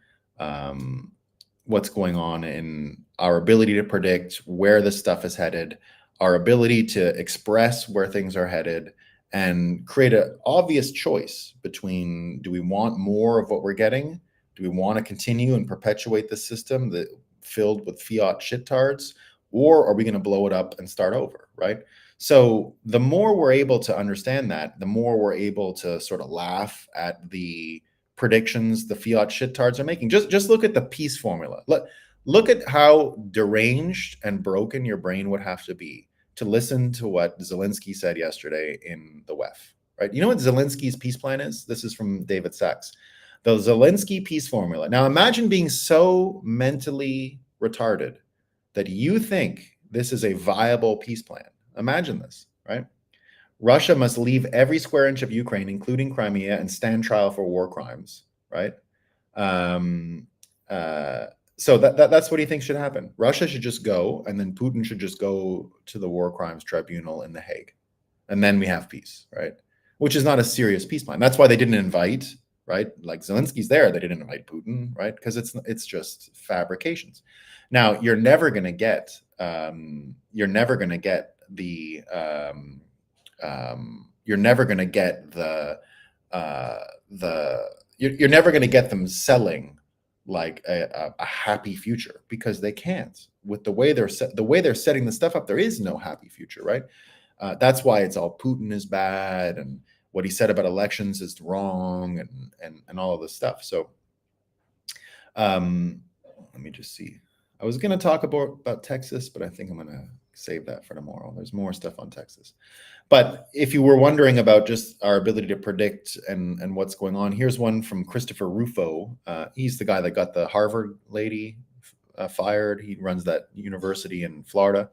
our ability to predict where this stuff is headed, our ability to express where things are headed, and create an obvious choice between, do we want more of what we're getting? Do we want to continue and perpetuate the system that filled with fiat shittards, or are we going to blow it up and start over, right? So the more we're able to understand that, the more we're able to sort of laugh at the predictions the fiat shittards are making. Just look at the peace formula. Look at how deranged and broken your brain would have to be to listen to what Zelensky said yesterday in the WEF, right? You know what Zelensky's peace plan is? This is from David Sachs. The Zelensky peace formula. Now imagine being so mentally retarded that you think this is a viable peace plan. Imagine this, right? Russia must leave every square inch of Ukraine, including Crimea, and stand trial for war crimes, right? So that's what he thinks should happen. Russia should just go, and then Putin should just go to the War Crimes Tribunal in The Hague. And then we have peace, right? Which is not a serious peace plan. That's why they didn't invite, right? Like Zelensky's there, they didn't invite Putin, right? Because it's just fabrications. Now, you're never going to get the you're never going to get them selling like a happy future, because they can't. With the way they're setting the stuff up, there is no happy future, right? That's why it's all Putin is bad, and what he said about elections is wrong, and all of this stuff. So let me just see. I was going to talk about Texas, but I think I'm going to save that for tomorrow. There's more stuff on Texas. But if you were wondering about just our ability to predict and what's going on, here's one from Christopher Rufo. He's the guy that got the Harvard lady fired. He runs that university in Florida.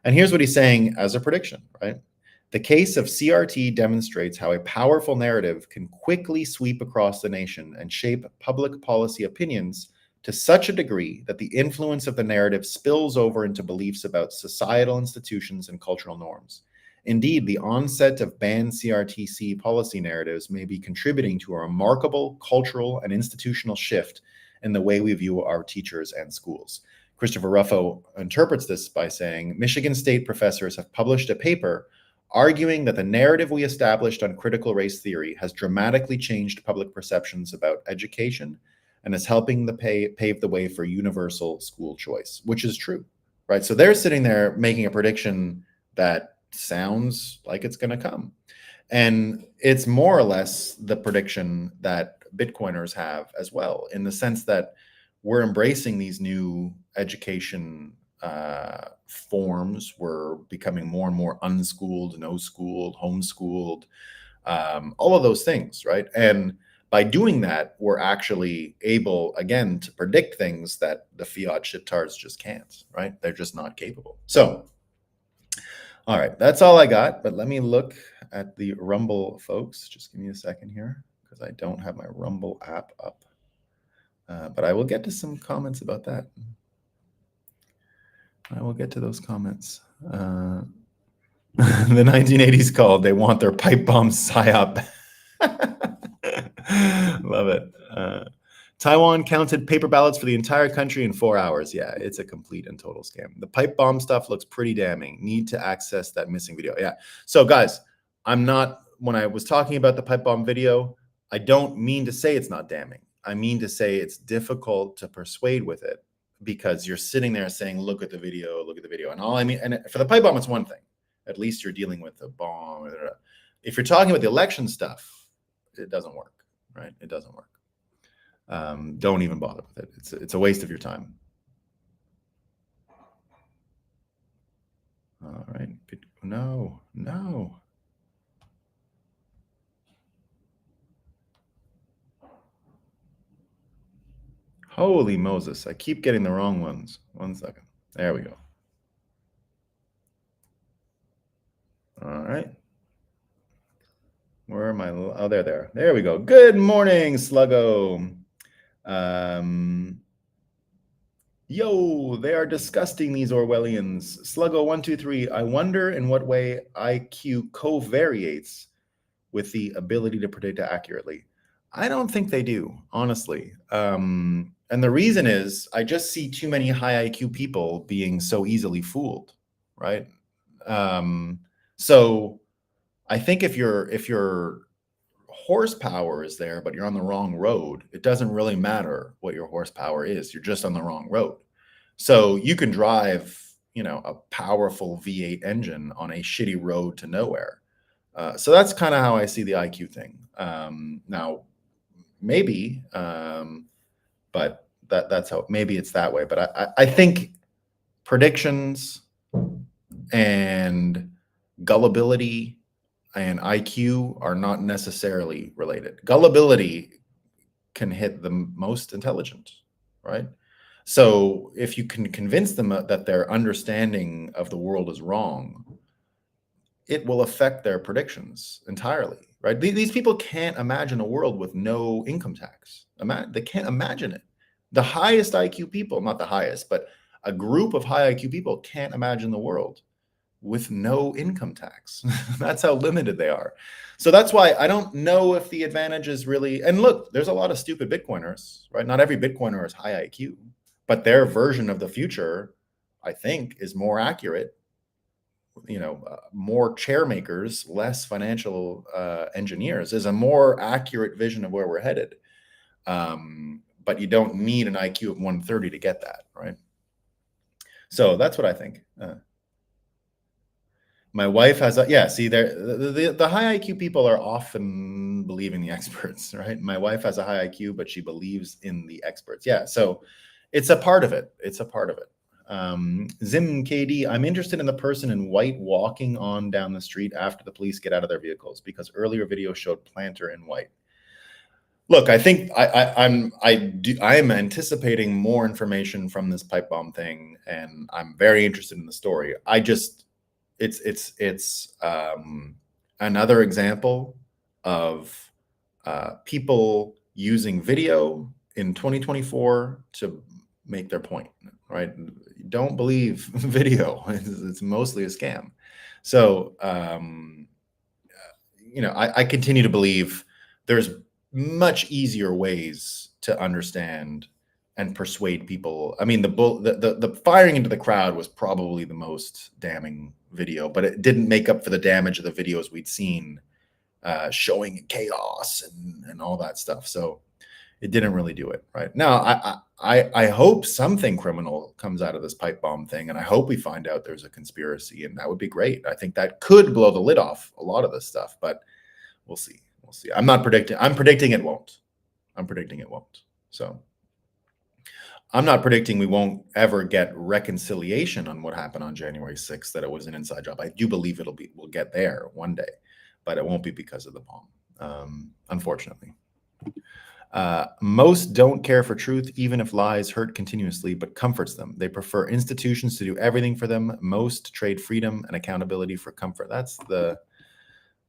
And here's what he's saying as a prediction, right? The case of CRT demonstrates how a powerful narrative can quickly sweep across the nation and shape public policy opinions to such a degree that the influence of the narrative spills over into beliefs about societal institutions and cultural norms. Indeed, the onset of banned CRTC policy narratives may be contributing to a remarkable cultural and institutional shift in the way we view our teachers and schools. Christopher Ruffo interprets this by saying, Michigan State professors have published a paper arguing that the narrative we established on critical race theory has dramatically changed public perceptions about education, and is helping to pave the way for universal school choice, which is true, right? So they're sitting there making a prediction that sounds like it's going to come. And it's more or less the prediction that Bitcoiners have as well, in the sense that we're embracing these new education forms. We're becoming more and more unschooled, no schooled, homeschooled, all of those things, right? And by doing that, we're actually able, again, to predict things that the fiat shittards just can't, right? They're just not capable. So, all right, that's all I got. But let me look at the Rumble folks. Just give me a second here, because I don't have my Rumble app up. But I will get to some comments about that. I will get to those comments. The 1980s called. They want their pipe bomb psyop. Love it. Taiwan counted paper ballots for the entire country in 4 hours. Yeah, it's a complete and total scam. The pipe bomb stuff looks pretty damning. Need to access that missing video. Yeah. So guys, when I was talking about the pipe bomb video, I don't mean to say it's not damning. I mean to say it's difficult to persuade with it, because you're sitting there saying, look at the video. And all I mean, and for the pipe bomb, it's one thing. At least you're dealing with the bomb. If you're talking about the election stuff, it doesn't work, right? It doesn't work. Don't even bother with it. It's a waste of your time. All right. No. Holy Moses. I keep getting the wrong ones. 1 second. There we go. All right. Where am I? Oh, there we go. Good morning, Sluggo. Yo, they are disgusting, these Orwellians. Sluggo123, I wonder in what way IQ covariates with the ability to predict accurately. I don't think they do, honestly. And the reason is I just see too many high IQ people being so easily fooled, right? So I think if your horsepower is there, but you're on the wrong road, it doesn't really matter what your horsepower is. You're just on the wrong road. So you can drive, a powerful V8 engine on a shitty road to nowhere. So that's kind of how I see the IQ thing. Now, maybe, but that's how, maybe it's that way. But I think predictions and gullibility and IQ are not necessarily related. Gullibility can hit the most intelligent, right? So if you can convince them that their understanding of the world is wrong, it will affect their predictions entirely, right? These people can't imagine a world with no income tax. They can't imagine it. The highest IQ people, not the highest, but a group of high IQ people can't imagine the world with no income tax. That's how limited they are. So that's why I don't know if the advantage is really, and look, there's a lot of stupid Bitcoiners, right? Not every Bitcoiner is high IQ, but their version of the future, I think, is more accurate. More chair makers, less financial engineers is a more accurate vision of where we're headed. But you don't need an IQ of 130 to get that, right? So that's what I think. My wife has the high IQ people are often believing the experts, right? My wife has a high IQ, but she believes in the experts. Yeah, so it's a part of it. Zim KD, I'm interested in the person in white walking on down the street after the police get out of their vehicles, because earlier video showed planter in white. Look, I think I am anticipating more information from this pipe bomb thing, and I'm very interested in the story. It's another example of people using video in 2024 to make their point, right? Don't believe video. It's mostly a scam. So, I continue to believe there's much easier ways to understand and persuade people. I mean, the firing into the crowd was probably the most damning video, but it didn't make up for the damage of the videos we'd seen showing chaos and all that stuff. So it didn't really do it. Right now, I hope something criminal comes out of this pipe bomb thing, and I hope we find out there's a conspiracy, and that would be great. I think that could blow the lid off a lot of this stuff, but we'll see. We'll see. I'm not predicting. I'm predicting it won't. I'm predicting it won't. So I'm not predicting we won't ever get reconciliation on what happened on January 6th, that it was an inside job. I do believe we'll get there one day, but it won't be because of the bomb, unfortunately. Most don't care for truth, even if lies hurt continuously, but comforts them. They prefer institutions to do everything for them. Most trade freedom and accountability for comfort. That's the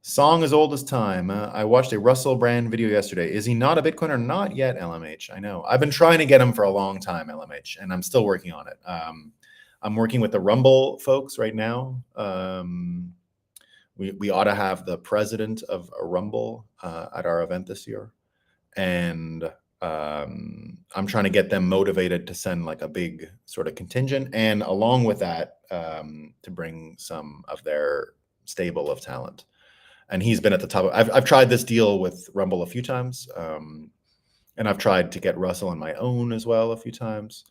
song as old as time. I watched a Russell Brand video yesterday. Is he not a Bitcoiner? Not yet, LMH. I know. I've been trying to get him for a long time, LMH, and I'm still working on it. I'm working with the Rumble folks right now. We ought to have the president of Rumble at our event this year. And I'm trying to get them motivated to send like a big sort of contingent, and along with that, to bring some of their stable of talent. And he's been at the top. I've tried this deal with Rumble a few times, and I've tried to get Russell on my own as well a few times.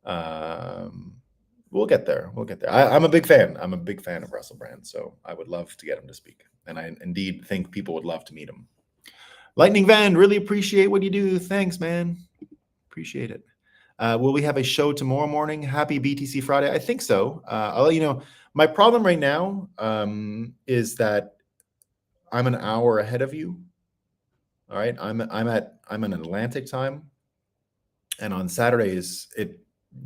We'll get there. We'll get there. I'm a big fan. I'm a big fan of Russell Brand, so I would love to get him to speak, and I indeed think people would love to meet him. Lightning Van, really appreciate what you do. Thanks, man. Appreciate it. Will we have a show tomorrow morning? Happy BTC Friday. I think so. I'll let you know. My problem right now is that I'm an hour ahead of you. All right. I'm in Atlantic time. And on Saturdays,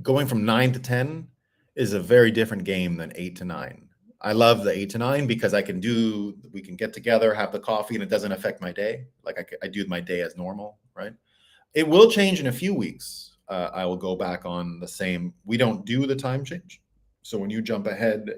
going from 9 to 10 is a very different game than 8 to 9. I love the 8 to 9 because we can get together, have the coffee, and it doesn't affect my day. Like I do my day as normal, right? It will change in a few weeks. I will go back on the same. We don't do the time change. So when you jump ahead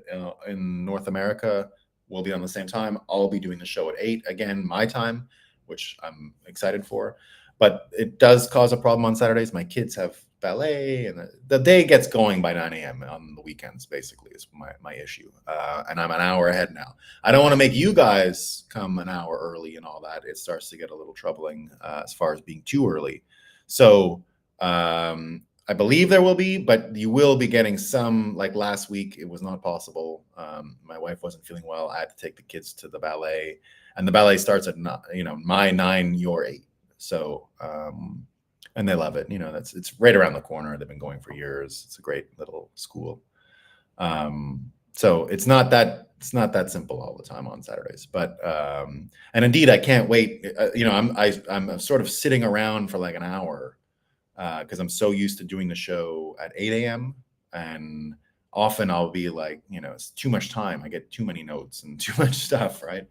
in North America, we'll be on the same time. I'll be doing the show at 8, again, my time, which I'm excited for. But it does cause a problem on Saturdays. My kids have ballet, and the day gets going by 9 a.m. on the weekends, basically, is my issue. And I'm an hour ahead now. I don't want to make you guys come an hour early and all that. It starts to get a little troubling as far as being too early. So I believe there will be, but you will be getting some. Like last week, it was not possible. My wife wasn't feeling well. I had to take the kids to the ballet, and the ballet starts at my 9, your 8. So, and they love it. It's right around the corner. They've been going for years. It's a great little school. So it's not that simple all the time on Saturdays. But and indeed, I can't wait. I'm sort of sitting around for like an hour because I'm so used to doing the show at 8 a.m. and often I'll be like, it's too much time. I get too many notes and too much stuff, right?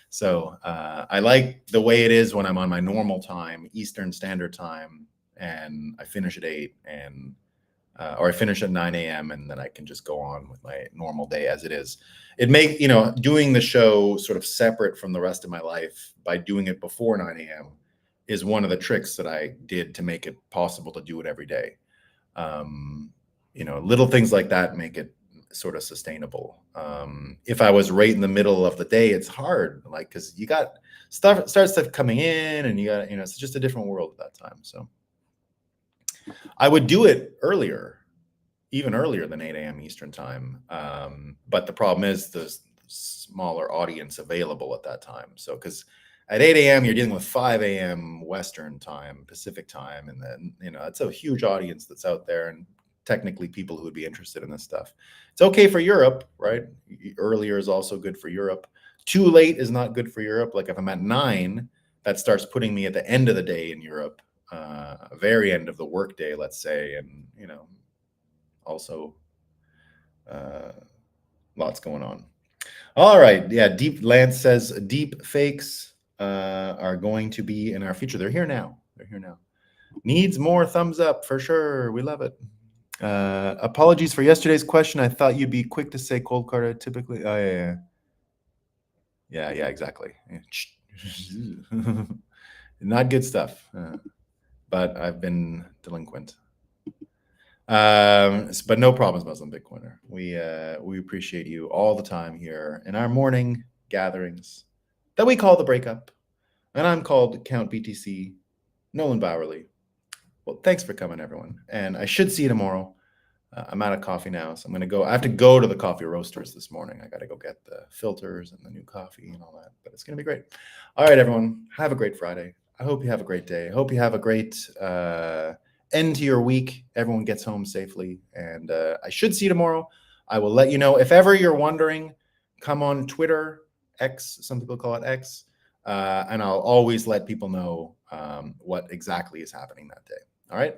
So I like the way it is when I'm on my normal time, Eastern Standard Time, and I finish at 8 or I finish at 9 a.m. and then I can just go on with my normal day as it is. It makes, doing the show sort of separate from the rest of my life by doing it before 9 a.m. is one of the tricks that I did to make it possible to do it every day. Little things like that make it sort of sustainable. If I was right in the middle of the day, it's hard, like, because you got stuff coming in, and you got, it's just a different world at that time. So I would do it earlier, even earlier than 8 a.m. Eastern time. But the problem is the smaller audience available at that time. So because at 8 a.m. you're dealing with 5 a.m. Western time, Pacific time, and then it's a huge audience that's out there, and technically people who would be interested in this stuff. It's okay for Europe, right? Earlier is also good for Europe. Too late is not good for Europe. Like if I'm at 9, that starts putting me at the end of the day in Europe, very end of the workday, let's say, and also lots going on. All right, yeah. Deep Lance says deep fakes are going to be in our future. They're here now. Needs more thumbs up for sure. We love it. Apologies for yesterday's question. I thought you'd be quick to say cold card typically. Oh, yeah, exactly. Not good stuff, but I've been delinquent. But no problems, Muslim Bitcoiner. We appreciate you all the time here in our morning gatherings that we call the breakup, and I'm called Count BTC. Nolan Bowerly. Well, thanks for coming, everyone. And I should see you tomorrow. I'm out of coffee now, so I'm going to go. I have to go to the coffee roasters this morning. I got to go get the filters and the new coffee and all that, but it's going to be great. All right, everyone. Have a great Friday. I hope you have a great day. I hope you have a great end to your week. Everyone gets home safely. And I should see you tomorrow. I will let you know. If ever you're wondering, come on Twitter, X, some people call it X, and I'll always let people know what exactly is happening that day. All right.